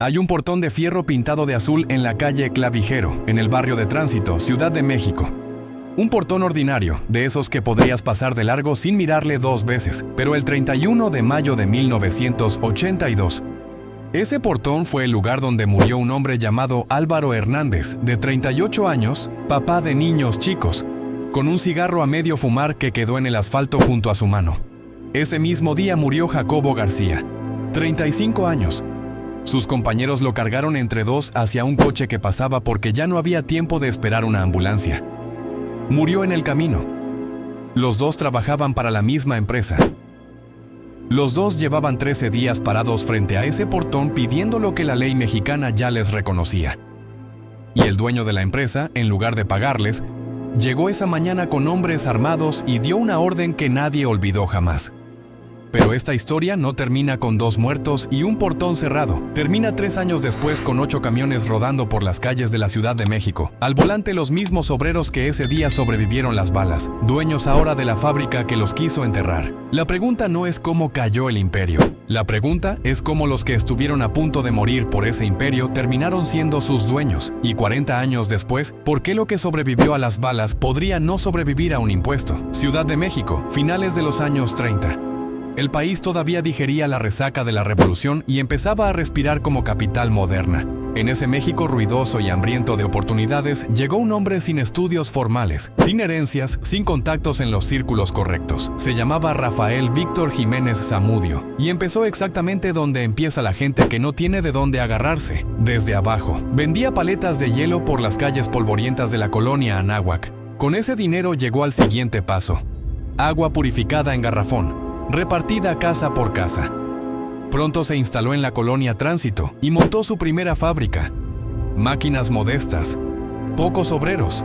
Hay un portón de fierro pintado de azul en la calle Clavijero, en el barrio de Tránsito, Ciudad de México. Un portón ordinario, de esos que podrías pasar de largo sin mirarle dos veces, pero el 31 de mayo de 1982. Ese portón fue el lugar donde murió un hombre llamado Álvaro Hernández, de 38 años, papá de niños chicos, con un cigarro a medio fumar que quedó en el asfalto junto a su mano. Ese mismo día murió Jacobo García, 35 años. Sus compañeros lo cargaron entre dos hacia un coche que pasaba porque ya no había tiempo de esperar una ambulancia. Murió en el camino. Los dos trabajaban para la misma empresa. Los dos llevaban 13 días parados frente a ese portón pidiendo lo que la ley mexicana ya les reconocía. Y el dueño de la empresa, en lugar de pagarles, llegó esa mañana con hombres armados y dio una orden que nadie olvidó jamás. Pero esta historia no termina con 2 muertos y un portón cerrado. Termina 3 años después con 8 camiones rodando por las calles de la Ciudad de México. Al volante los mismos obreros que ese día sobrevivieron las balas, dueños ahora de la fábrica que los quiso enterrar. La pregunta no es cómo cayó el imperio. La pregunta es cómo los que estuvieron a punto de morir por ese imperio terminaron siendo sus dueños. Y 40 años después, ¿por qué lo que sobrevivió a las balas podría no sobrevivir a un impuesto? Ciudad de México, finales de los años 30. El país todavía digería la resaca de la revolución y empezaba a respirar como capital moderna. En ese México ruidoso y hambriento de oportunidades, llegó un hombre sin estudios formales, sin herencias, sin contactos en los círculos correctos. Se llamaba Rafael Víctor Jiménez Zamudio, y empezó exactamente donde empieza la gente que no tiene de dónde agarrarse, desde abajo. Vendía paletas de hielo por las calles polvorientas de la colonia Anáhuac. Con ese dinero llegó al siguiente paso: agua purificada en garrafón, repartida casa por casa. Pronto se instaló en la colonia Tránsito y montó su primera fábrica. Máquinas modestas, pocos obreros,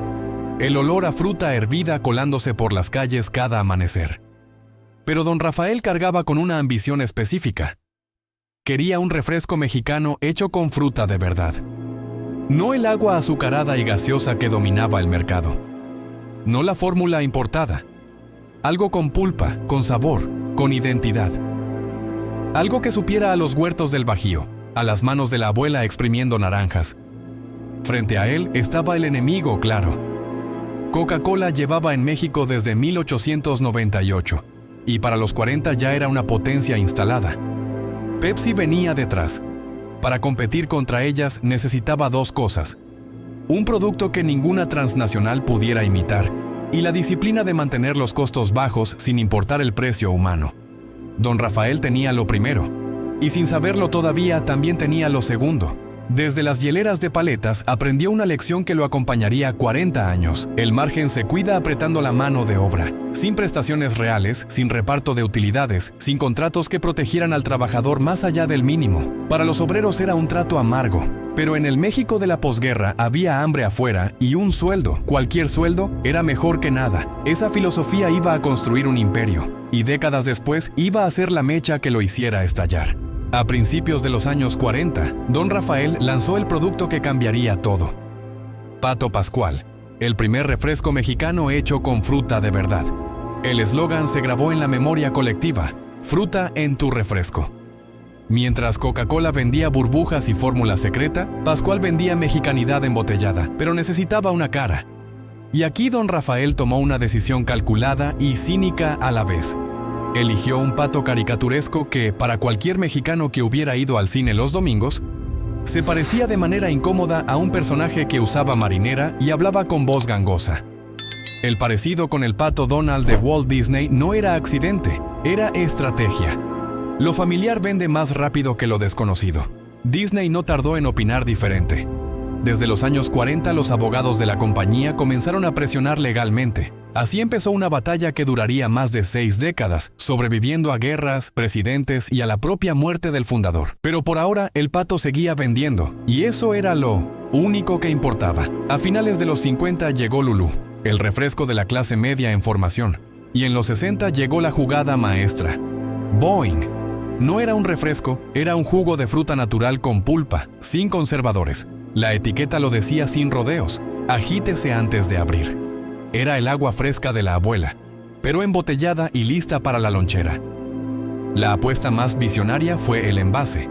el olor a fruta hervida colándose por las calles cada amanecer. Pero don Rafael cargaba con una ambición específica. Quería un refresco mexicano hecho con fruta de verdad. No el agua azucarada y gaseosa que dominaba el mercado. No la fórmula importada. Algo con pulpa, con sabor, con identidad. Algo que supiera a los huertos del Bajío, a las manos de la abuela exprimiendo naranjas. Frente a él estaba el enemigo, claro. Coca-Cola llevaba en México desde 1898, y para los 40 ya era una potencia instalada. Pepsi venía detrás. Para competir contra ellas necesitaba 2 cosas: un producto que ninguna transnacional pudiera imitar, y la disciplina de mantener los costos bajos sin importar el precio humano. Don Rafael tenía lo primero, y sin saberlo todavía también tenía lo segundo. Desde las hieleras de paletas aprendió una lección que lo acompañaría 40 años. El margen se cuida apretando la mano de obra, sin prestaciones reales, sin reparto de utilidades, sin contratos que protegieran al trabajador más allá del mínimo. Para los obreros era un trato amargo. Pero en el México de la posguerra había hambre afuera y un sueldo, cualquier sueldo, era mejor que nada. Esa filosofía iba a construir un imperio, y décadas después iba a ser la mecha que lo hiciera estallar. A principios de los años 40, don Rafael lanzó el producto que cambiaría todo. Pato Pascual, el primer refresco mexicano hecho con fruta de verdad. El eslogan se grabó en la memoria colectiva: fruta en tu refresco. Mientras Coca-Cola vendía burbujas y fórmula secreta, Pascual vendía mexicanidad embotellada, pero necesitaba una cara. Y aquí don Rafael tomó una decisión calculada y cínica a la vez. Eligió un pato caricaturesco que, para cualquier mexicano que hubiera ido al cine los domingos, se parecía de manera incómoda a un personaje que usaba marinera y hablaba con voz gangosa. El parecido con el pato Donald de Walt Disney no era accidente, era estrategia. Lo familiar vende más rápido que lo desconocido. Disney no tardó en opinar diferente. Desde los años 40 los abogados de la compañía comenzaron a presionar legalmente. Así empezó una batalla que duraría más de 6 décadas, sobreviviendo a guerras, presidentes y a la propia muerte del fundador. Pero por ahora el pato seguía vendiendo, y eso era lo único que importaba. A finales de los 50 llegó Lulú, el refresco de la clase media en formación, y en los 60 llegó la jugada maestra: Boing. No era un refresco, era un jugo de fruta natural con pulpa, sin conservadores. La etiqueta lo decía sin rodeos: agítese antes de abrir. Era el agua fresca de la abuela, pero embotellada y lista para la lonchera. La apuesta más visionaria fue el envase.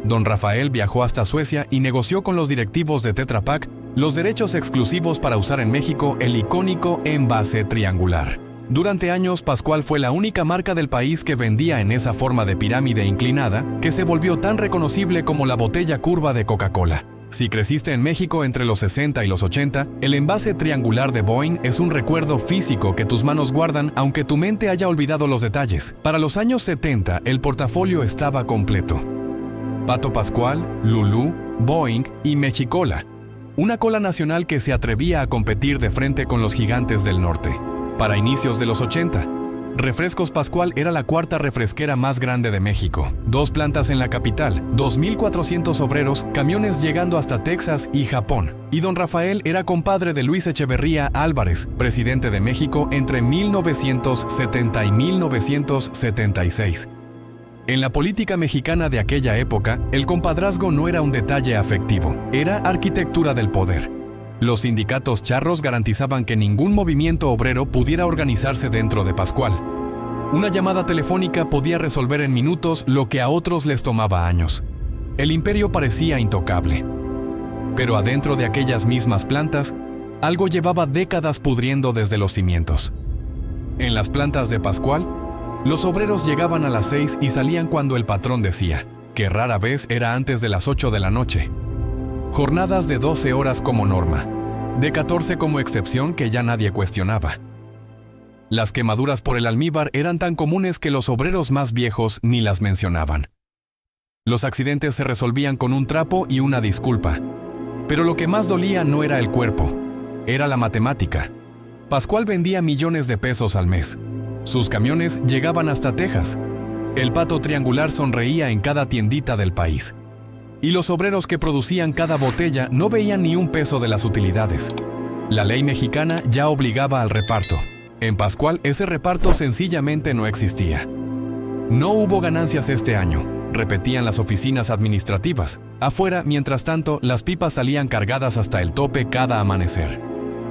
Don Rafael viajó hasta Suecia y negoció con los directivos de Tetra Pak los derechos exclusivos para usar en México el icónico envase triangular. Durante años, Pascual fue la única marca del país que vendía en esa forma de pirámide inclinada que se volvió tan reconocible como la botella curva de Coca-Cola. Si creciste en México entre los 60 y los 80, el envase triangular de Boeing es un recuerdo físico que tus manos guardan aunque tu mente haya olvidado los detalles. Para los años 70, el portafolio estaba completo. Pato Pascual, Lulú, Boeing y Mexicola. Una cola nacional que se atrevía a competir de frente con los gigantes del norte. Para inicios de los 80, Refrescos Pascual era la cuarta refresquera más grande de México. 2 plantas en la capital, 2,400 obreros, camiones llegando hasta Texas y Japón. Y don Rafael era compadre de Luis Echeverría Álvarez, presidente de México entre 1970 y 1976. En la política mexicana de aquella época, el compadrazgo no era un detalle afectivo, era arquitectura del poder. Los sindicatos charros garantizaban que ningún movimiento obrero pudiera organizarse dentro de Pascual. Una llamada telefónica podía resolver en minutos lo que a otros les tomaba años. El imperio parecía intocable. Pero adentro de aquellas mismas plantas, algo llevaba décadas pudriendo desde los cimientos. En las plantas de Pascual, los obreros llegaban a las 6 y salían cuando el patrón decía, que rara vez era antes de las 8 de la noche. Jornadas de 12 horas como norma, de 14 como excepción que ya nadie cuestionaba. Las quemaduras por el almíbar eran tan comunes que los obreros más viejos ni las mencionaban. Los accidentes se resolvían con un trapo y una disculpa. Pero lo que más dolía no era el cuerpo, era la matemática. Pascual vendía millones de pesos al mes. Sus camiones llegaban hasta Texas. El pato triangular sonreía en cada tiendita del país. Y los obreros que producían cada botella no veían ni un peso de las utilidades. La ley mexicana ya obligaba al reparto. En Pascual ese reparto sencillamente no existía. No hubo ganancias este año, repetían las oficinas administrativas. Afuera, mientras tanto, las pipas salían cargadas hasta el tope cada amanecer.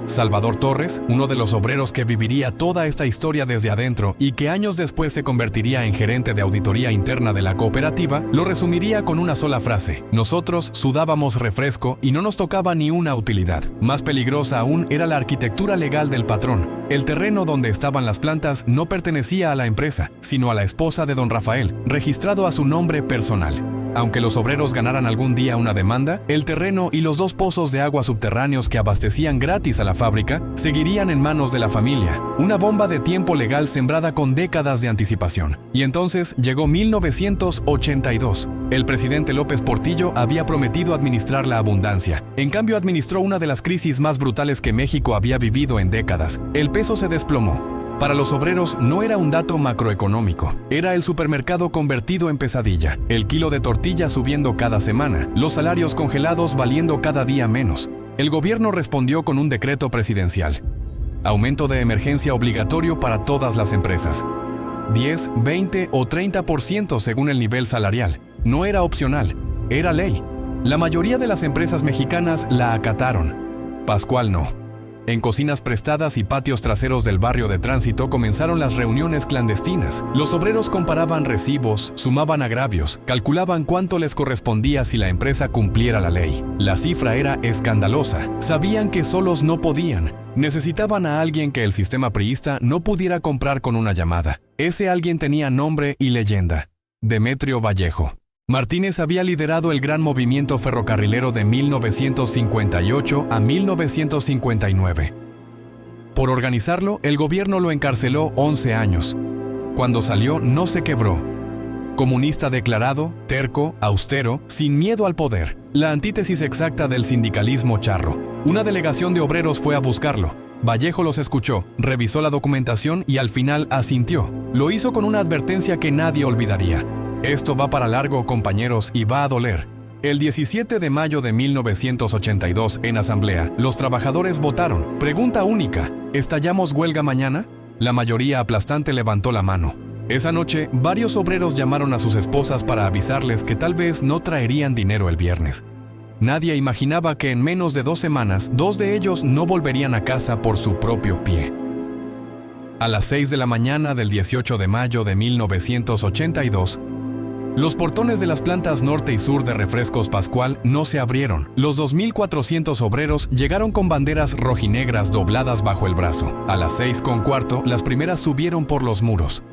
Salvador Torres, uno de los obreros que viviría toda esta historia desde adentro y que años después se convertiría en gerente de auditoría interna de la cooperativa, lo resumiría con una sola frase: nosotros sudábamos refresco y no nos tocaba ni una utilidad. Más peligrosa aún era la arquitectura legal del patrón. El terreno donde estaban las plantas no pertenecía a la empresa, sino a la esposa de don Rafael, registrado a su nombre personal. Aunque los obreros ganaran algún día una demanda, el terreno y los 2 pozos de agua subterráneos que abastecían gratis a la fábrica seguirían en manos de la familia, una bomba de tiempo legal sembrada con décadas de anticipación. Y entonces llegó 1982. El presidente López Portillo había prometido administrar la abundancia. En cambio, administró una de las crisis más brutales que México había vivido en décadas. El peso se desplomó. Para los obreros no era un dato macroeconómico, era el supermercado convertido en pesadilla, el kilo de tortilla subiendo cada semana, los salarios congelados valiendo cada día menos. El gobierno respondió con un decreto presidencial. Aumento de emergencia obligatorio para todas las empresas. 10, 20 o 30% según el nivel salarial. No era opcional, era ley. La mayoría de las empresas mexicanas la acataron. Pascual no. En cocinas prestadas y patios traseros del barrio de Tránsito comenzaron las reuniones clandestinas. Los obreros comparaban recibos, sumaban agravios, calculaban cuánto les correspondía si la empresa cumpliera la ley. La cifra era escandalosa. Sabían que solos no podían. Necesitaban a alguien que el sistema priista no pudiera comprar con una llamada. Ese alguien tenía nombre y leyenda: Demetrio Vallejo. Martínez había liderado el gran movimiento ferrocarrilero de 1958 a 1959. Por organizarlo, el gobierno lo encarceló 11 años. Cuando salió, no se quebró. Comunista declarado, terco, austero, sin miedo al poder. La antítesis exacta del sindicalismo charro. Una delegación de obreros fue a buscarlo. Vallejo los escuchó, revisó la documentación y al final asintió. Lo hizo con una advertencia que nadie olvidaría: esto va para largo, compañeros, y va a doler. El 17 de mayo de 1982, en asamblea, los trabajadores votaron. Pregunta única: ¿estallamos huelga mañana? La mayoría aplastante levantó la mano. Esa noche, varios obreros llamaron a sus esposas para avisarles que tal vez no traerían dinero el viernes. Nadie imaginaba que en menos de 2 semanas, 2 de ellos no volverían a casa por su propio pie. A las 6 de la mañana del 18 de mayo de 1982, Los portones de las plantas norte y sur de Refrescos Pascual no se abrieron. Los 2.400 obreros llegaron con banderas rojinegras dobladas bajo el brazo. A las 6:15, las primeras subieron por los muros.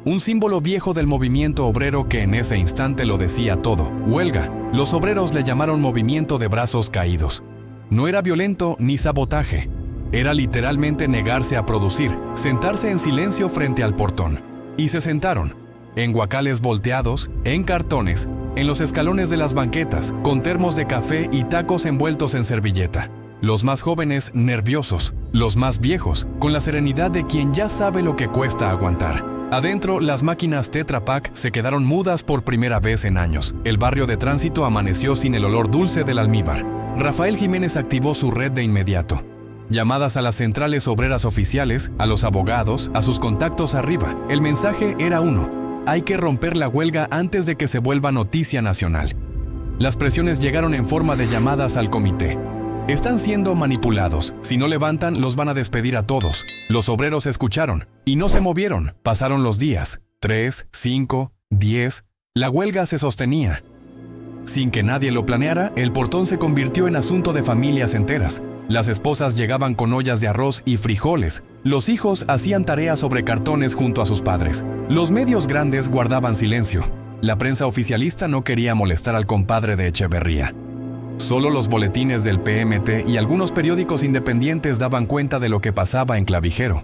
Un símbolo viejo del movimiento obrero que en ese instante lo decía todo. Huelga. Los obreros le llamaron movimiento de brazos caídos. No era violento ni sabotaje. Era literalmente negarse a producir, sentarse en silencio frente al portón. Y se sentaron. En guacales volteados, en cartones, en los escalones de las banquetas, con termos de café y tacos envueltos en servilleta. Los más jóvenes, nerviosos. Los más viejos, con la serenidad de quien ya sabe lo que cuesta aguantar. Adentro, las máquinas Tetra Pak se quedaron mudas por primera vez en años. El barrio de tránsito amaneció sin el olor dulce del almíbar. Rafael Jiménez activó su red de inmediato. Llamadas a las centrales obreras oficiales, a los abogados, a sus contactos arriba. El mensaje era uno: hay que romper la huelga antes de que se vuelva noticia nacional. Las presiones llegaron en forma de llamadas al comité. Están siendo manipulados. Si no levantan, los van a despedir a todos. Los obreros escucharon y no se movieron. Pasaron los días. 3, 5, 10. La huelga se sostenía. Sin que nadie lo planeara, el portón se convirtió en asunto de familias enteras. Las esposas llegaban con ollas de arroz y frijoles. Los hijos hacían tareas sobre cartones junto a sus padres. Los medios grandes guardaban silencio. La prensa oficialista no quería molestar al compadre de Echeverría. Solo los boletines del PMT y algunos periódicos independientes daban cuenta de lo que pasaba en Clavijero.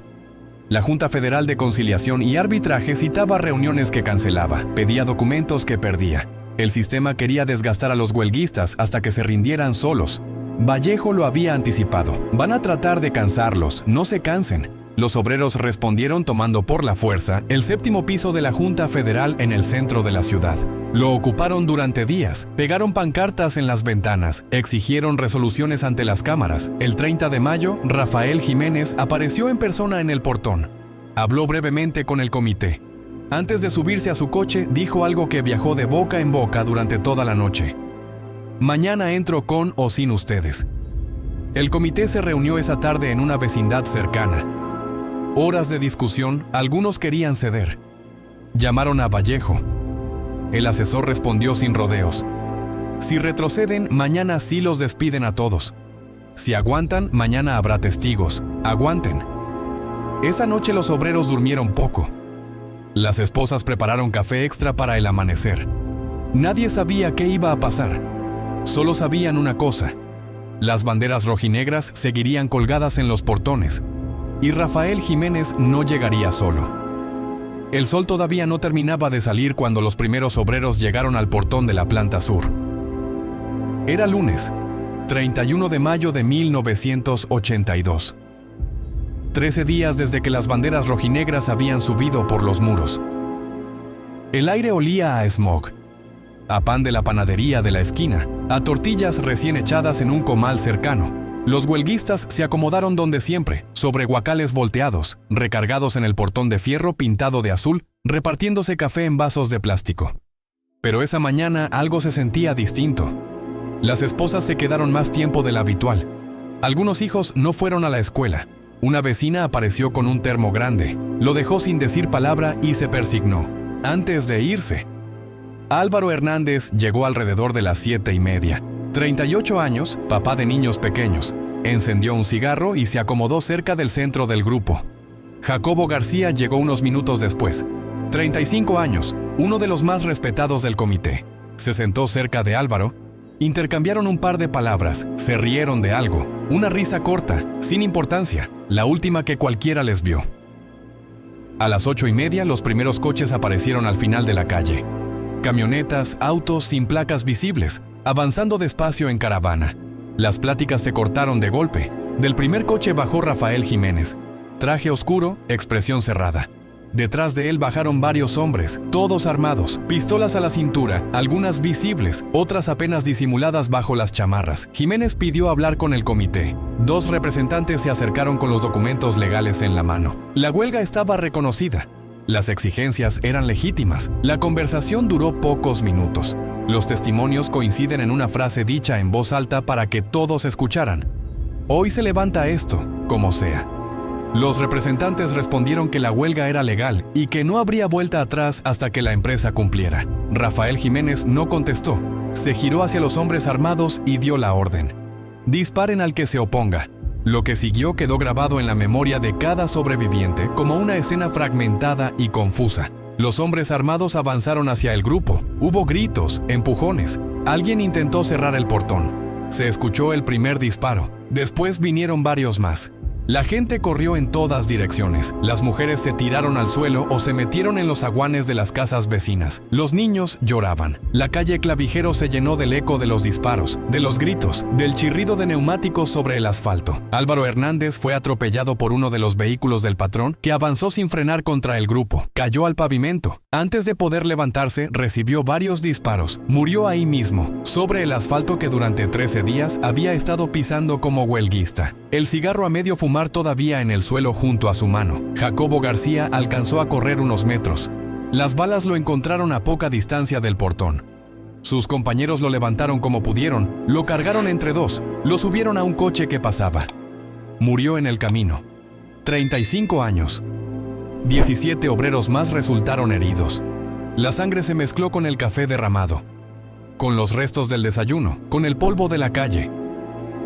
La Junta Federal de Conciliación y Arbitraje citaba reuniones que cancelaba, pedía documentos que perdía. El sistema quería desgastar a los huelguistas hasta que se rindieran solos. Vallejo lo había anticipado. Van a tratar de cansarlos, no se cansen. Los obreros respondieron tomando por la fuerza el 7º piso de la Junta Federal en el centro de la ciudad. Lo ocuparon durante días, pegaron pancartas en las ventanas, exigieron resoluciones ante las cámaras. El 30 de mayo, Rafael Jiménez apareció en persona en el portón. Habló brevemente con el comité. Antes de subirse a su coche, dijo algo que viajó de boca en boca durante toda la noche. Mañana entro con o sin ustedes. El comité se reunió esa tarde en una vecindad cercana. Horas de discusión, algunos querían ceder. Llamaron a Vallejo. El asesor respondió sin rodeos. Si retroceden, mañana sí los despiden a todos. Si aguantan, mañana habrá testigos. Aguanten. Esa noche los obreros durmieron poco. Las esposas prepararon café extra para el amanecer. Nadie sabía qué iba a pasar. Solo sabían una cosa: las banderas rojinegras seguirían colgadas en los portones, y Rafael Jiménez no llegaría solo. El sol todavía no terminaba de salir cuando los primeros obreros llegaron al portón de la planta sur. Era lunes, 31 de mayo de 1982. 13 días desde que las banderas rojinegras habían subido por los muros. El aire olía a smog, a pan de la panadería de la esquina, a tortillas recién echadas en un comal cercano. Los huelguistas se acomodaron donde siempre, sobre guacales volteados, recargados en el portón de fierro pintado de azul, repartiéndose café en vasos de plástico. Pero esa mañana algo se sentía distinto. Las esposas se quedaron más tiempo del habitual. Algunos hijos no fueron a la escuela. Una vecina apareció con un termo grande, lo dejó sin decir palabra y se persignó. Antes de irse, Álvaro Hernández llegó alrededor de las 7:30. 38 años, papá de niños pequeños. Encendió un cigarro y se acomodó cerca del centro del grupo. Jacobo García llegó unos minutos después. 35 años, uno de los más respetados del comité. Se sentó cerca de Álvaro. Intercambiaron un par de palabras, se rieron de algo, una risa corta, sin importancia, la última que cualquiera les vio. A las 8:30 los primeros coches aparecieron al final de la calle. Camionetas, autos sin placas visibles, avanzando despacio en caravana. Las pláticas se cortaron de golpe. Del primer coche bajó Rafael Jiménez. Traje oscuro, expresión cerrada. Detrás de él bajaron varios hombres, todos armados, pistolas a la cintura, algunas visibles, otras apenas disimuladas bajo las chamarras. Jiménez pidió hablar con el comité. 2 representantes se acercaron con los documentos legales en la mano. La huelga estaba reconocida. Las exigencias eran legítimas. La conversación duró pocos minutos. Los testimonios coinciden en una frase dicha en voz alta para que todos escucharan. Hoy se levanta esto, como sea. Los representantes respondieron que la huelga era legal y que no habría vuelta atrás hasta que la empresa cumpliera. Rafael Jiménez no contestó. Se giró hacia los hombres armados y dio la orden: disparen al que se oponga. Lo que siguió quedó grabado en la memoria de cada sobreviviente como una escena fragmentada y confusa. Los hombres armados avanzaron hacia el grupo. Hubo gritos, empujones. Alguien intentó cerrar el portón. Se escuchó el primer disparo. Después vinieron varios más. La gente corrió en todas direcciones. Las mujeres se tiraron al suelo o se metieron en los zaguanes de las casas vecinas. Los niños lloraban. La calle Clavijero se llenó del eco de los disparos, de los gritos, del chirrido de neumáticos sobre el asfalto. Álvaro Hernández fue atropellado por uno de los vehículos del patrón, que avanzó sin frenar contra el grupo. Cayó al pavimento. Antes de poder levantarse, recibió varios disparos. Murió ahí mismo, sobre el asfalto que durante 13 días había estado pisando como huelguista. El cigarro a medio fumar todavía en el suelo junto a su mano. Jacobo García alcanzó a correr unos metros. Las balas lo encontraron a poca distancia del portón. Sus compañeros lo levantaron como pudieron, lo cargaron entre dos, lo subieron a un coche que pasaba. Murió en el camino. 35 años. 17 obreros más resultaron heridos. La sangre se mezcló con el café derramado, con los restos del desayuno, con el polvo de la calle.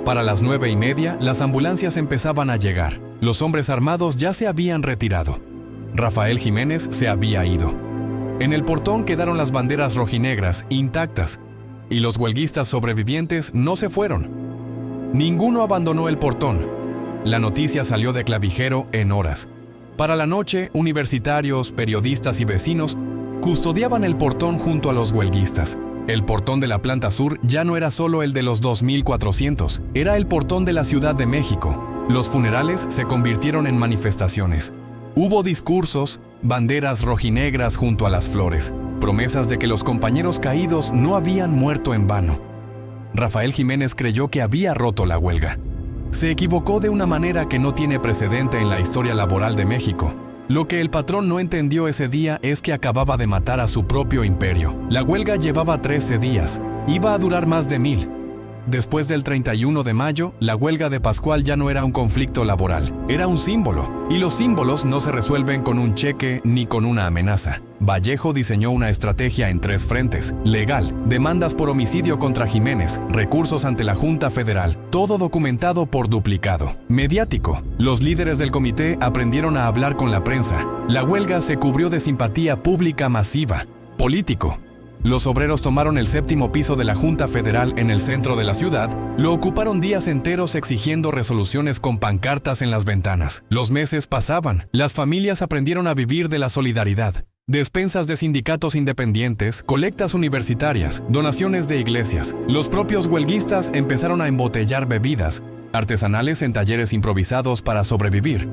Para las 9:30, las ambulancias empezaban a llegar. Los hombres armados ya se habían retirado. Rafael Jiménez se había ido. En el portón quedaron las banderas rojinegras intactas, y los huelguistas sobrevivientes no se fueron. Ninguno abandonó el portón. La noticia salió de Clavijero en horas. Para la noche, universitarios, periodistas y vecinos custodiaban el portón junto a los huelguistas. El portón de la planta sur ya no era solo el de los 2.400, era el portón de la Ciudad de México. Los funerales se convirtieron en manifestaciones. Hubo discursos, banderas rojinegras junto a las flores, promesas de que los compañeros caídos no habían muerto en vano. Rafael Jiménez creyó que había roto la huelga. Se equivocó de una manera que no tiene precedente en la historia laboral de México. Lo que el patrón no entendió ese día es que acababa de matar a su propio imperio. La huelga llevaba 13 días. Iba a durar más de 1000. Después del 31 de mayo, la huelga de Pascual ya no era un conflicto laboral. Era un símbolo. Y los símbolos no se resuelven con un cheque ni con una amenaza. Vallejo diseñó una estrategia en 3 frentes: legal, demandas por homicidio contra Jiménez, recursos ante la Junta Federal, todo documentado por duplicado. Mediático, los líderes del comité aprendieron a hablar con la prensa. La huelga se cubrió de simpatía pública masiva. Político, los obreros tomaron el 7º piso de la Junta Federal en el centro de la ciudad, lo ocuparon días enteros exigiendo resoluciones con pancartas en las ventanas. Los meses pasaban, las familias aprendieron a vivir de la solidaridad. Despensas de sindicatos independientes, colectas universitarias, donaciones de iglesias. Los propios huelguistas empezaron a embotellar bebidas artesanales en talleres improvisados para sobrevivir.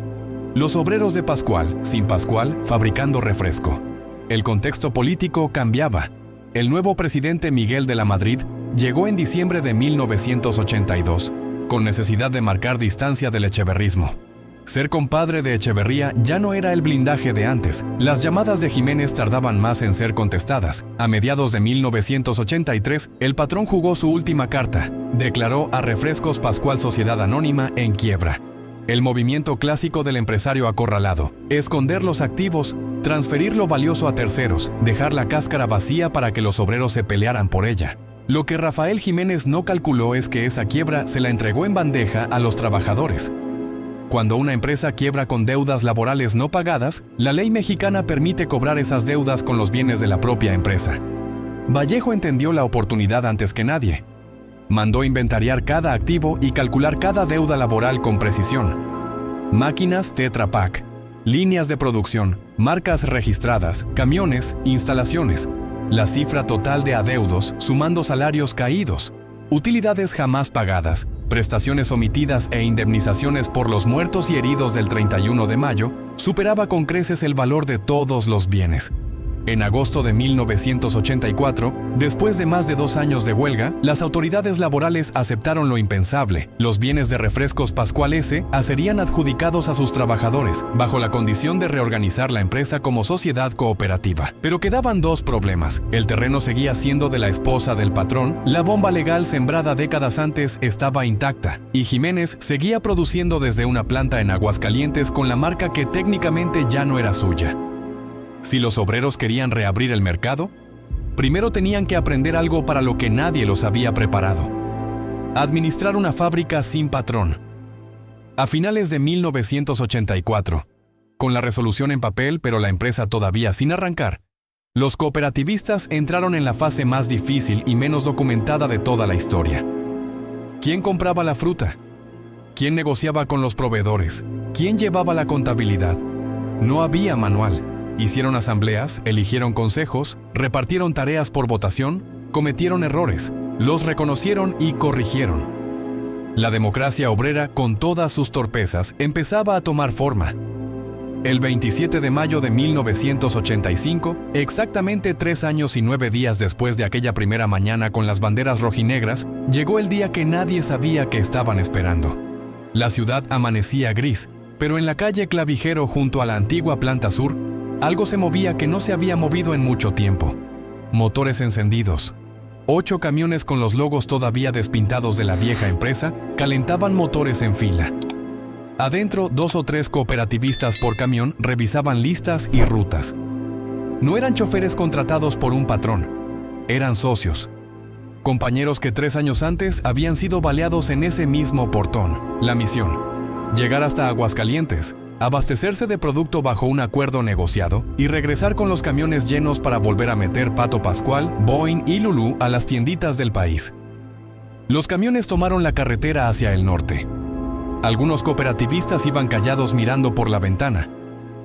Los obreros de Pascual, sin Pascual, fabricando refresco. El contexto político cambiaba. El nuevo presidente Miguel de la Madrid llegó en diciembre de 1982, con necesidad de marcar distancia del echeverrismo. Ser compadre de Echeverría ya no era el blindaje de antes. Las llamadas de Jiménez tardaban más en ser contestadas. A mediados de 1983, el patrón jugó su última carta. Declaró a Refrescos Pascual Sociedad Anónima en quiebra. El movimiento clásico del empresario acorralado: esconder los activos, transferir lo valioso a terceros, dejar la cáscara vacía para que los obreros se pelearan por ella. Lo que Rafael Jiménez no calculó es que esa quiebra se la entregó en bandeja a los trabajadores. Cuando una empresa quiebra con deudas laborales no pagadas, la ley mexicana permite cobrar esas deudas con los bienes de la propia empresa. Vallejo entendió la oportunidad antes que nadie. Mandó inventariar cada activo y calcular cada deuda laboral con precisión. Máquinas Tetra Pak, líneas de producción, marcas registradas, camiones, instalaciones, la cifra total de adeudos sumando salarios caídos, utilidades jamás pagadas, prestaciones omitidas e indemnizaciones por los muertos y heridos del 31 de mayo, superaba con creces el valor de todos los bienes. En agosto de 1984, después de más de 2 años de huelga, las autoridades laborales aceptaron lo impensable. Los bienes de Refrescos Pascual S. serían adjudicados a sus trabajadores, bajo la condición de reorganizar la empresa como sociedad cooperativa. Pero quedaban 2 problemas. El terreno seguía siendo de la esposa del patrón, la bomba legal sembrada décadas antes estaba intacta, y Jiménez seguía produciendo desde una planta en Aguascalientes con la marca que técnicamente ya no era suya. Si los obreros querían reabrir el mercado, primero tenían que aprender algo para lo que nadie los había preparado: administrar una fábrica sin patrón. A finales de 1984, con la resolución en papel pero la empresa todavía sin arrancar, los cooperativistas entraron en la fase más difícil y menos documentada de toda la historia. ¿Quién compraba la fruta? ¿Quién negociaba con los proveedores? ¿Quién llevaba la contabilidad? No había manual. Hicieron asambleas, eligieron consejos, repartieron tareas por votación, cometieron errores, los reconocieron y corrigieron. La democracia obrera, con todas sus torpezas, empezaba a tomar forma. El 27 de mayo de 1985, exactamente 3 años y 9 días después de aquella primera mañana con las banderas rojinegras, llegó el día que nadie sabía que estaban esperando. La ciudad amanecía gris, pero en la calle Clavijero junto a la antigua Planta Sur, algo se movía que no se había movido en mucho tiempo. Motores encendidos. 8 camiones con los logos todavía despintados de la vieja empresa calentaban motores en fila. Adentro, 2 o 3 cooperativistas por camión revisaban listas y rutas. No eran choferes contratados por un patrón, eran socios. Compañeros que 3 años antes habían sido baleados en ese mismo portón. La misión: llegar hasta Aguascalientes, abastecerse de producto bajo un acuerdo negociado y regresar con los camiones llenos para volver a meter Pato Pascual, Boeing y Lulú a las tienditas del país. Los camiones tomaron la carretera hacia el norte. Algunos cooperativistas iban callados mirando por la ventana.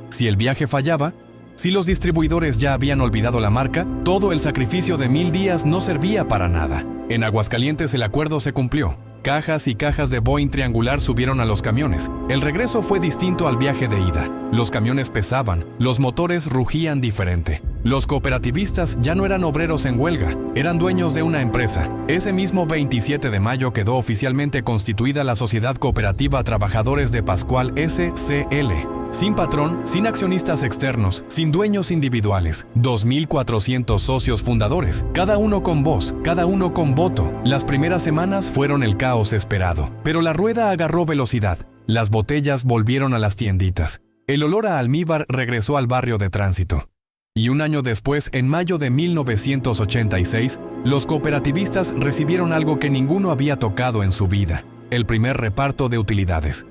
Si el viaje fallaba, si los distribuidores ya habían olvidado la marca, todo el sacrificio de 1000 días no servía para nada. En Aguascalientes el acuerdo se cumplió. Cajas y cajas de Boeing triangular subieron a los camiones. El regreso fue distinto al viaje de ida. Los camiones pesaban, los motores rugían diferente. Los cooperativistas ya no eran obreros en huelga, eran dueños de una empresa. Ese mismo 27 de mayo quedó oficialmente constituida la Sociedad Cooperativa Trabajadores de Pascual S.C.L., sin patrón, sin accionistas externos, sin dueños individuales. 2.400 socios fundadores, cada uno con voz, cada uno con voto. Las primeras semanas fueron el caos esperado, pero la rueda agarró velocidad. Las botellas volvieron a las tienditas. El olor a almíbar regresó al barrio de Tránsito. Y un año después, en mayo de 1986, los cooperativistas recibieron algo que ninguno había tocado en su vida: el primer reparto de utilidades.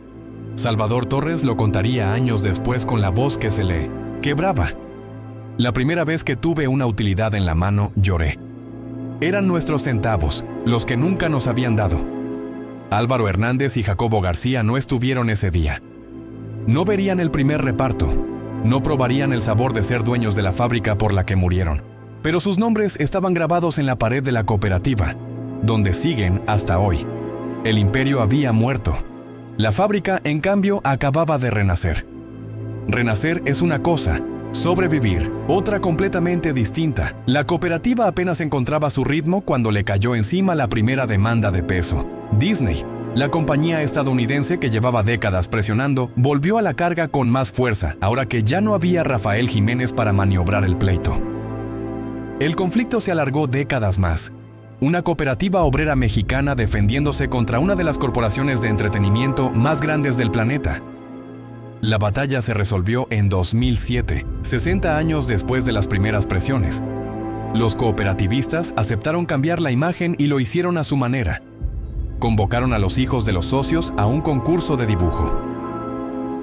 Salvador Torres lo contaría años después con la voz que se le quebraba. La primera vez que tuve una utilidad en la mano, lloré. Eran nuestros centavos, los que nunca nos habían dado. Álvaro Hernández y Jacobo García no estuvieron ese día. No verían el primer reparto, no probarían el sabor de ser dueños de la fábrica por la que murieron. Pero sus nombres estaban grabados en la pared de la cooperativa, donde siguen hasta hoy. El imperio había muerto. La fábrica, en cambio, acababa de renacer. Renacer es una cosa, sobrevivir, otra completamente distinta. La cooperativa apenas encontraba su ritmo cuando le cayó encima la primera demanda de peso. Disney, la compañía estadounidense que llevaba décadas presionando, volvió a la carga con más fuerza, ahora que ya no había Rafael Jiménez para maniobrar el pleito. El conflicto se alargó décadas más. Una cooperativa obrera mexicana defendiéndose contra una de las corporaciones de entretenimiento más grandes del planeta. La batalla se resolvió en 2007, 60 años después de las primeras presiones. Los cooperativistas aceptaron cambiar la imagen y lo hicieron a su manera. Convocaron a los hijos de los socios a un concurso de dibujo.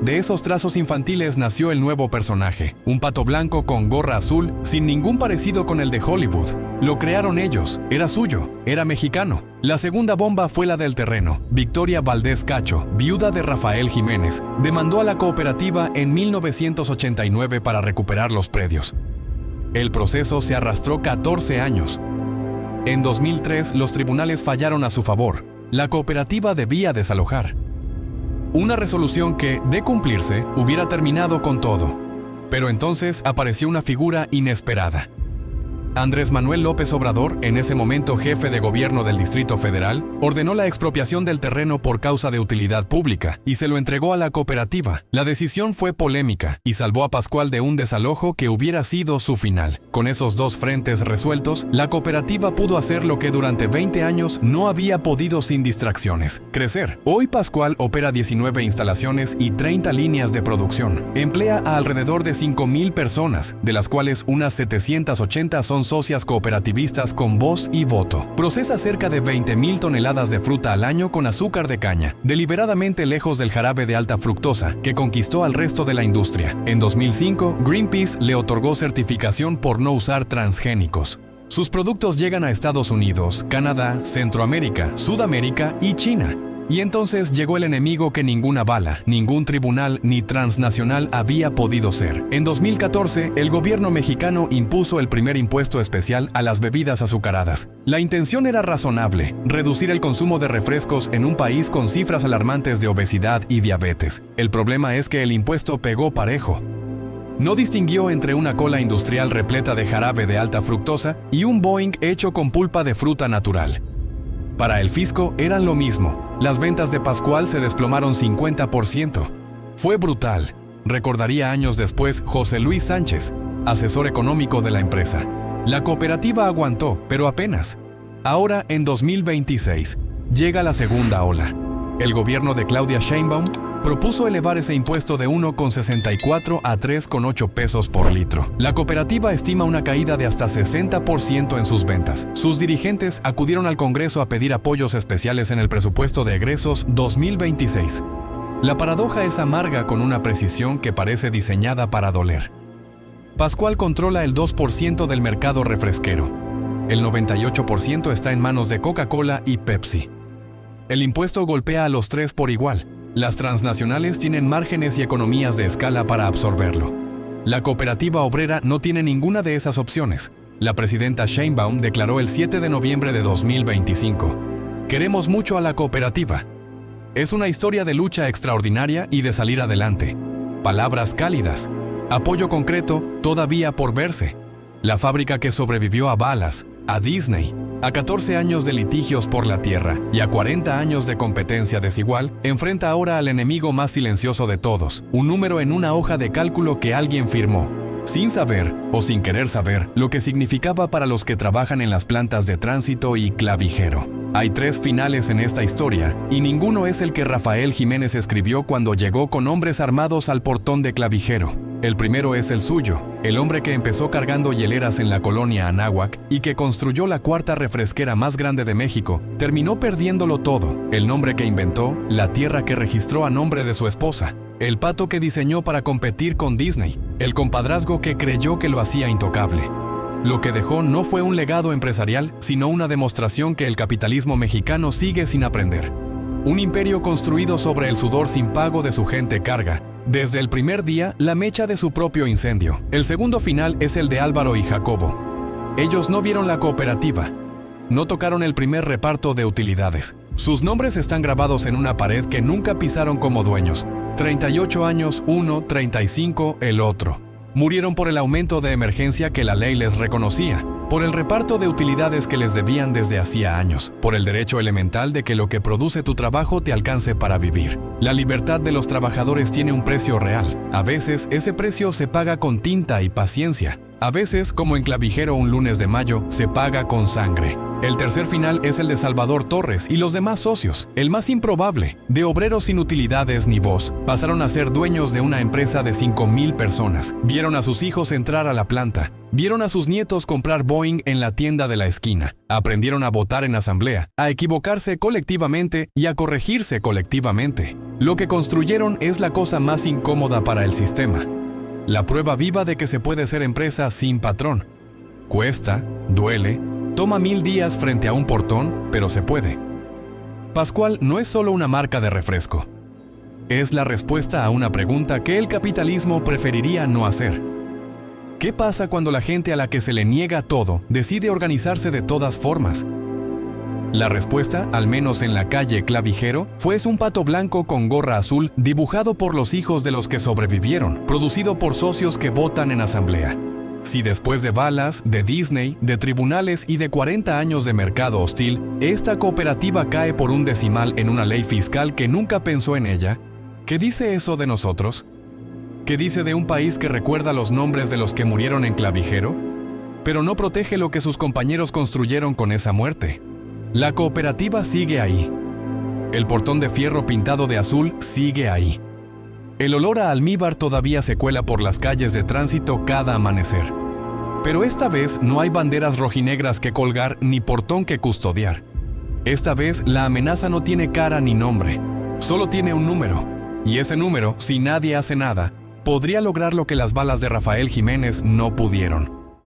De esos trazos infantiles nació el nuevo personaje, un pato blanco con gorra azul, sin ningún parecido con el de Hollywood. Lo crearon ellos, era suyo, era mexicano. La segunda bomba fue la del terreno. Victoria Valdés Cacho, viuda de Rafael Jiménez, demandó a la cooperativa en 1989 para recuperar los predios. El proceso se arrastró 14 años. En 2003, los tribunales fallaron a su favor. La cooperativa debía desalojar. Una resolución que, de cumplirse, hubiera terminado con todo. Pero entonces apareció una figura inesperada. Andrés Manuel López Obrador, en ese momento jefe de gobierno del Distrito Federal, ordenó la expropiación del terreno por causa de utilidad pública y se lo entregó a la cooperativa. La decisión fue polémica y salvó a Pascual de un desalojo que hubiera sido su final. Con esos dos frentes resueltos, la cooperativa pudo hacer lo que durante 20 años no había podido sin distracciones: crecer. Hoy Pascual opera 19 instalaciones y 30 líneas de producción. Emplea a alrededor de 5,000 personas, de las cuales unas 780 son socias cooperativistas con voz y voto. Procesa cerca de 20,000 toneladas de fruta al año con azúcar de caña, deliberadamente lejos del jarabe de alta fructosa que conquistó al resto de la industria. En 2005, Greenpeace le otorgó certificación por no usar transgénicos. Sus productos llegan a Estados Unidos, Canadá, Centroamérica, Sudamérica y China. Y entonces llegó el enemigo que ninguna bala, ningún tribunal ni transnacional había podido ser. En 2014, el gobierno mexicano impuso el primer impuesto especial a las bebidas azucaradas. La intención era razonable: reducir el consumo de refrescos en un país con cifras alarmantes de obesidad y diabetes. El problema es que el impuesto pegó parejo. No distinguió entre una cola industrial repleta de jarabe de alta fructosa y un Boeing hecho con pulpa de fruta natural. Para el fisco eran lo mismo. Las ventas de Pascual se desplomaron 50%. Fue brutal, recordaría años después José Luis Sánchez, asesor económico de la empresa. La cooperativa aguantó, pero apenas. Ahora, en 2026, llega la segunda ola. El gobierno de Claudia Sheinbaum propuso elevar ese impuesto de 1,64 a 3,8 pesos por litro. La cooperativa estima una caída de hasta 60% en sus ventas. Sus dirigentes acudieron al Congreso a pedir apoyos especiales en el presupuesto de egresos 2026. La paradoja es amarga con una precisión que parece diseñada para doler. Pascual controla el 2% del mercado refresquero. El 98% está en manos de Coca-Cola y Pepsi. El impuesto golpea a los tres por igual. Las transnacionales tienen márgenes y economías de escala para absorberlo. La cooperativa obrera no tiene ninguna de esas opciones. La presidenta Sheinbaum declaró el 7 de noviembre de 2025: "Queremos mucho a la cooperativa. Es una historia de lucha extraordinaria y de salir adelante". Palabras cálidas. Apoyo concreto todavía por verse. La fábrica que sobrevivió a balas, a Disney, a 14 años de litigios por la tierra y a 40 años de competencia desigual, enfrenta ahora al enemigo más silencioso de todos: un número en una hoja de cálculo que alguien firmó, sin saber o sin querer saber lo que significaba para los que trabajan en las plantas de Tránsito y Clavijero. Hay 3 finales en esta historia, y ninguno es el que Rafael Jiménez escribió cuando llegó con hombres armados al portón de Clavijero. El primero es el suyo, el hombre que empezó cargando hieleras en la colonia Anáhuac y que construyó la 4ª refresquera más grande de México, terminó perdiéndolo todo: el nombre que inventó, la tierra que registró a nombre de su esposa, el pato que diseñó para competir con Disney, el compadrazgo que creyó que lo hacía intocable. Lo que dejó no fue un legado empresarial, sino una demostración que el capitalismo mexicano sigue sin aprender. Un imperio construido sobre el sudor sin pago de su gente carga, desde el primer día, la mecha de su propio incendio. El segundo final es el de Álvaro y Jacobo. Ellos no vieron la cooperativa. No tocaron el primer reparto de utilidades. Sus nombres están grabados en una pared que nunca pisaron como dueños. 38 años uno, 35 el otro. Murieron por el aumento de emergencia que la ley les reconocía, por el reparto de utilidades que les debían desde hacía años, por el derecho elemental de que lo que produce tu trabajo te alcance para vivir. La libertad de los trabajadores tiene un precio real. A veces ese precio se paga con tinta y paciencia. A veces, como en Clavijero un lunes de mayo, se paga con sangre. El tercer final es el de Salvador Torres y los demás socios, el más improbable. De obreros sin utilidades ni voz, pasaron a ser dueños de una empresa de 5,000 personas. Vieron a sus hijos entrar a la planta. Vieron a sus nietos comprar Boeing en la tienda de la esquina. Aprendieron a votar en asamblea, a equivocarse colectivamente y a corregirse colectivamente. Lo que construyeron es la cosa más incómoda para el sistema. La prueba viva de que se puede ser empresa sin patrón. Cuesta, duele, toma 1000 días frente a un portón, pero se puede. Pascual no es solo una marca de refresco. Es la respuesta a una pregunta que el capitalismo preferiría no hacer. ¿Qué pasa cuando la gente a la que se le niega todo decide organizarse de todas formas? La respuesta, al menos en la calle Clavijero, fue un pato blanco con gorra azul dibujado por los hijos de los que sobrevivieron, producido por socios que votan en asamblea. Si después de balas, de Disney, de tribunales y de 40 años de mercado hostil, esta cooperativa cae por un decimal en una ley fiscal que nunca pensó en ella, ¿qué dice eso de nosotros? ¿Qué dice de un país que recuerda los nombres de los que murieron en Clavijero, pero no protege lo que sus compañeros construyeron con esa muerte? La cooperativa sigue ahí. El portón de fierro pintado de azul sigue ahí. El olor a almíbar todavía se cuela por las calles de Tránsito cada amanecer. Pero esta vez no hay banderas rojinegras que colgar ni portón que custodiar. Esta vez la amenaza no tiene cara ni nombre, solo tiene un número. Y ese número, si nadie hace nada, podría lograr lo que las balas de Rafael Jiménez no pudieron.